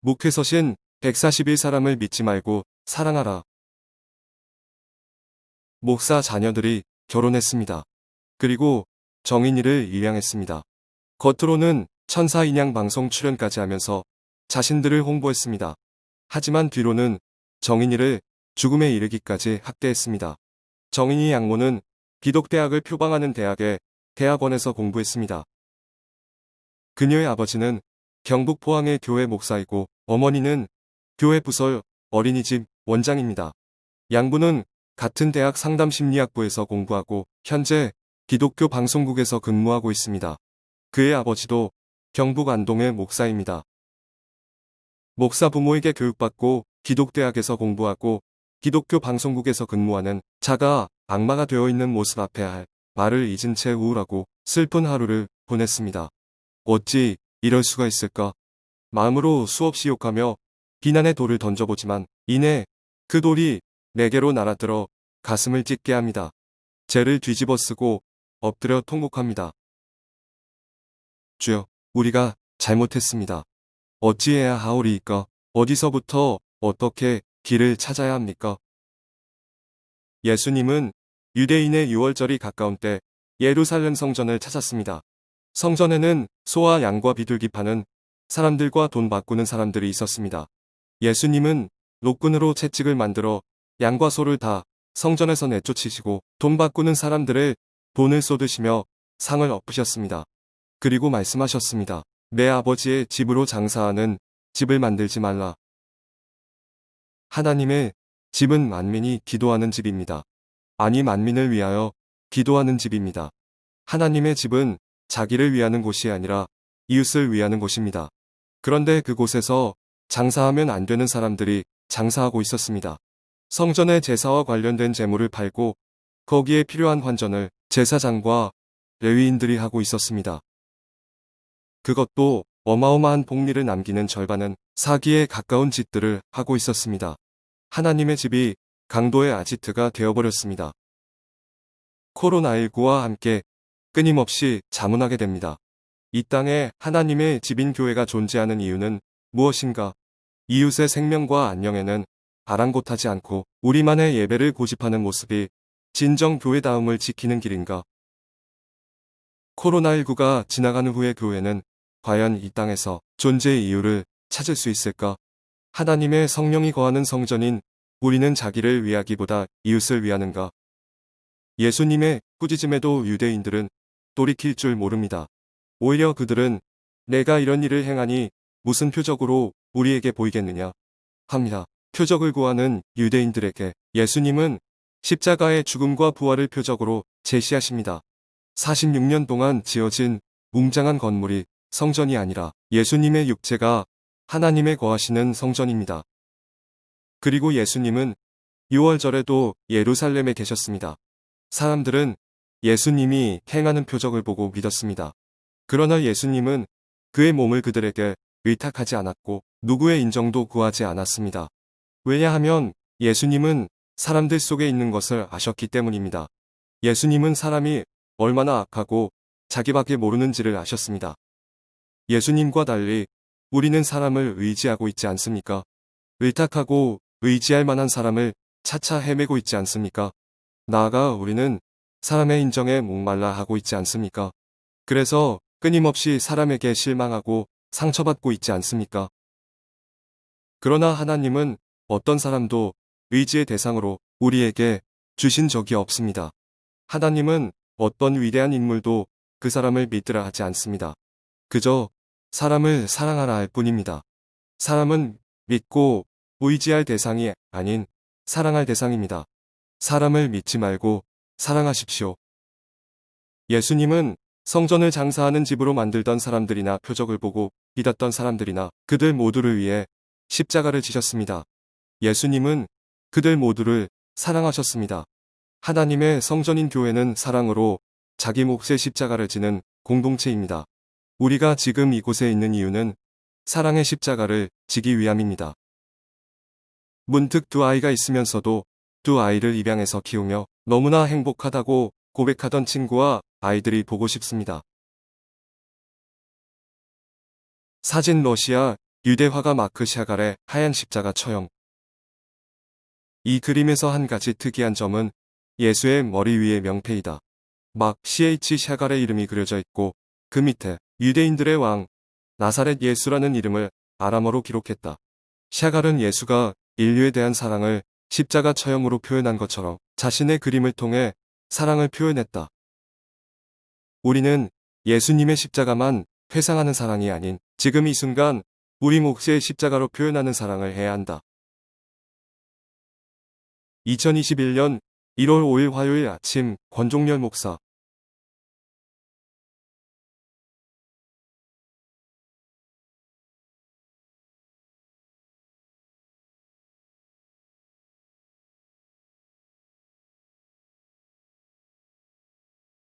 목회서신 141사람을 믿지 말고 사랑하라. 목사 자녀들이 결혼했습니다. 그리고 정인이를 입양했습니다. 겉으로는 천사 인양 방송 출연까지 하면서 자신들을 홍보했습니다. 하지만 뒤로는 정인이를 죽음에 이르기까지 학대했습니다. 정인이 양모는 기독대학을 표방하는 대학의 대학원에서 공부했습니다. 그녀의 아버지는 경북 포항의 교회 목사이고 어머니는 교회 부설 어린이집 원장입니다. 양부는 같은 대학 상담심리학부에서 공부하고 현재 기독교 방송국에서 근무하고 있습니다. 그의 아버지도 경북 안동의 목사입니다. 목사 부모에게 교육받고 기독대학에서 공부하고 기독교 방송국에서 근무하는 자가 악마가 되어 있는 모습 앞에 할 말을 잊은 채 우울하고 슬픈 하루를 보냈습니다. 어찌 이럴 수가 있을까? 마음으로 수없이 욕하며 비난의 돌을 던져보지만 이내 그 돌이 내게로 날아들어 가슴을 찢게 합니다. 죄를 뒤집어 쓰고 엎드려 통곡합니다. 주여, 우리가 잘못했습니다. 어찌해야 하오리이까? 어디서부터 어떻게 길을 찾아야 합니까? 예수님은 유대인의 유월절이 가까운 때 예루살렘 성전을 찾았습니다. 성전에는 소와 양과 비둘기 파는 사람들과 돈 바꾸는 사람들이 있었습니다. 예수님은 노끈으로 채찍을 만들어 양과 소를 다 성전에서 내쫓으시고 돈 바꾸는 사람들을 돈을 쏟으시며 상을 엎으셨습니다. 그리고 말씀하셨습니다. 내 아버지의 집으로 장사하는 집을 만들지 말라. 하나님의 집은 만민이 기도하는 집입니다. 아니 만민을 위하여 기도하는 집입니다. 하나님의 집은 자기를 위하는 곳이 아니라 이웃을 위하는 곳입니다. 그런데 그곳에서 장사하면 안 되는 사람들이 장사하고 있었습니다. 성전의 제사와 관련된 재물을 팔고 거기에 필요한 환전을 제사장과 레위인들이 하고 있었습니다. 그것도 어마어마한 복리를 남기는 절반은 사기에 가까운 짓들을 하고 있었습니다. 하나님의 집이 강도의 아지트가 되어버렸습니다. 코로나19와 함께 끊임없이 자문하게 됩니다. 이 땅에 하나님의 집인 교회가 존재하는 이유는 무엇인가? 이웃의 생명과 안녕에는 아랑곳하지 않고 우리만의 예배를 고집하는 모습이 진정 교회다움을 지키는 길인가? 코로나19가 지나간 후의 교회는 과연 이 땅에서 존재의 이유를 찾을 수 있을까? 하나님의 성령이 거하는 성전인 우리는 자기를 위하기보다 이웃을 위하는가? 예수님의 꾸짖음에도 유대인들은 돌이킬 줄 모릅니다. 오히려 그들은 내가 이런 일을 행하니 무슨 표적으로 우리에게 보이겠느냐 합니다. 표적을 구하는 유대인들에게 예수님은 십자가의 죽음과 부활을 표적으로 제시하십니다. 46년 동안 지어진 웅장한 건물이 성전이 아니라 예수님의 육체가 하나님의 거하시는 성전입니다. 그리고 예수님은 6월절에도 예루살렘에 계셨습니다. 사람들은 예수님이 행하는 표적을 보고 믿었습니다. 그러나 예수님은 그의 몸을 그들에게 의탁하지 않았고 누구의 인정도 구하지 않았습니다. 왜냐하면 예수님은 사람들 속에 있는 것을 아셨기 때문입니다. 예수님은 사람이 얼마나 악하고 자기밖에 모르는지를 아셨습니다. 예수님과 달리 우리는 사람을 의지하고 있지 않습니까? 의탁하고 의지할 만한 사람을 차차 헤매고 있지 않습니까? 나아가 우리는 사람의 인정에 목말라 하고 있지 않습니까? 그래서 끊임없이 사람에게 실망하고 상처받고 있지 않습니까? 그러나 하나님은 어떤 사람도 의지의 대상으로 우리에게 주신 적이 없습니다. 하나님은 어떤 위대한 인물도 그 사람을 믿으라 하지 않습니다. 그저 사람을 사랑하라 할 뿐입니다. 사람은 믿고 의지할 대상이 아닌 사랑할 대상입니다. 사람을 믿지 말고 사랑하십시오. 예수님은 성전을 장사하는 집으로 만들던 사람들이나 표적을 보고 믿었던 사람들이나 그들 모두를 위해 십자가를 지셨습니다. 예수님은 그들 모두를 사랑하셨습니다. 하나님의 성전인 교회는 사랑으로 자기 몫의 십자가를 지는 공동체입니다. 우리가 지금 이곳에 있는 이유는 사랑의 십자가를 지기 위함입니다. 문득 두 아이가 있으면서도 두 아이를 입양해서 키우며 너무나 행복하다고 고백하던 친구와 아이들이 보고 싶습니다. 사진 러시아 유대 화가 마크 샤갈의 하얀 십자가 처형. 이 그림에서 한 가지 특이한 점은 예수의 머리 위에 명패이다. 막 CH 샤갈의 이름이 그려져 있고 그 밑에 유대인들의 왕 나사렛 예수라는 이름을 아람어로 기록했다. 샤갈은 예수가 인류에 대한 사랑을 십자가 처형으로 표현한 것처럼 자신의 그림을 통해 사랑을 표현했다. 우리는 예수님의 십자가만 회상하는 사랑이 아닌 지금 이 순간 우리 몫의 십자가로 표현하는 사랑을 해야 한다. 2021년 1월 5일 화요일 아침 권종렬 목사